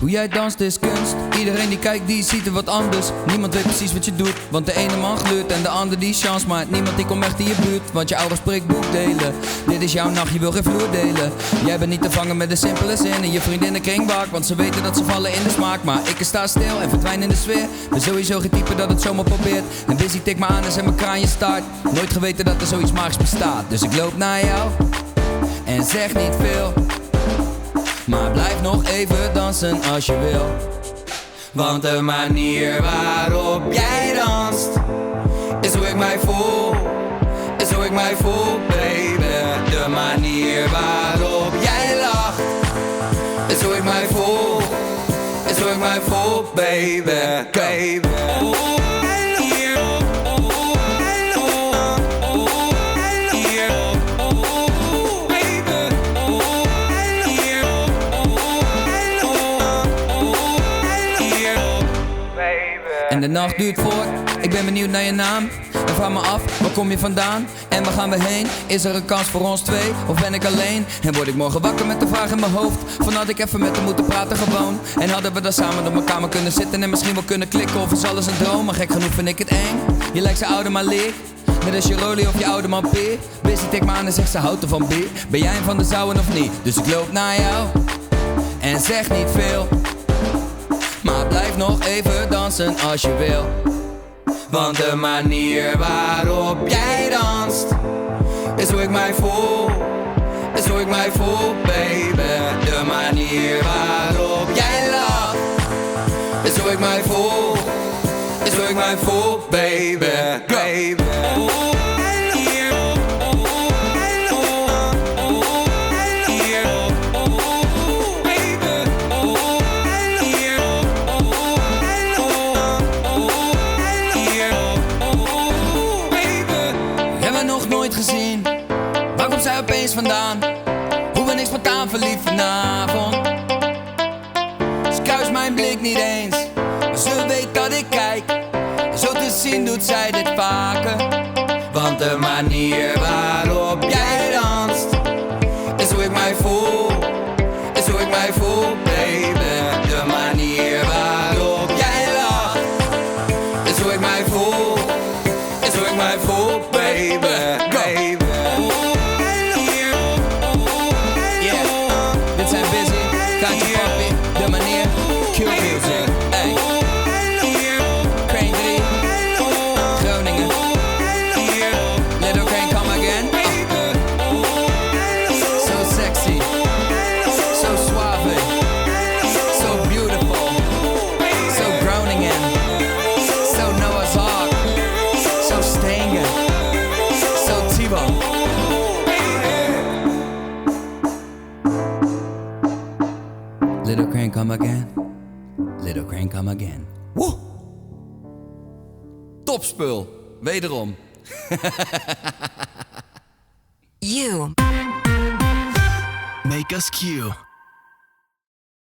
Hoe jij danst is kunst. Iedereen die kijkt die ziet er wat anders. Niemand weet precies wat je doet, want de ene man gluurt en de ander die chance. Maar niemand die komt echt in je buurt, want je ouders spreekt boekdelen. Dit is jouw nacht, je wil geen vloer delen. Jij bent niet te vangen met de simpele zin. En je vriendinnen kringbaak, want ze weten dat ze vallen in de smaak. Maar ik sta stil en verdwijn in de sfeer. Ben sowieso geen type dat het zomaar probeert. En Busy tikt me aan en zet mijn kraanje staart. Nooit geweten dat er zoiets magisch bestaat. Dus ik loop naar jou en zeg niet veel, maar blijf nog even dansen als je wil. Want de manier waarop jij danst is hoe ik mij voel, is hoe ik mij voel, baby. De manier waarop jij lacht is hoe ik mij voel, is hoe ik mij voel, baby, baby. En de nacht duurt voort, ik ben benieuwd naar je naam. En vraag me af, waar kom je vandaan? En waar gaan we heen? Is er een kans voor ons twee? Of ben ik alleen? En word ik morgen wakker met de vraag in mijn hoofd van had ik even met hem moeten praten gewoon? En hadden we dan samen op mijn kamer kunnen zitten en misschien wel kunnen klikken? Of is alles een droom? Maar gek genoeg vind ik het eng. Je lijkt zijn oude maar leer. Net als je Rolly of je oude man P. Busy tikt me aan en zegt ze houdt ervan bier. Ben jij een van de zouden of niet? Dus ik loop naar jou en zeg niet veel, maar blijf nog even dansen als je wil. Want de manier waarop jij danst is hoe ik mij voel, is hoe ik mij voel, baby. De manier waarop jij lacht is hoe ik mij voel, is hoe ik mij voel, baby, baby. Gezien, waar komt zij opeens vandaan? Hoe ben ik spontaan verliefd vanavond? Ze kruist mijn blik niet eens, maar ze weet dat ik kijk. En zo te zien doet zij dit vaker. Want de manier waarop jij danst is hoe ik mij voel, is hoe ik mij voel, baby. De manier waarop jij lacht is hoe ik mij voel, is hoe ik mij voel, baby. Little Crane come again, Little Crane come again. Woe! Topspul, wederom. You make us Q.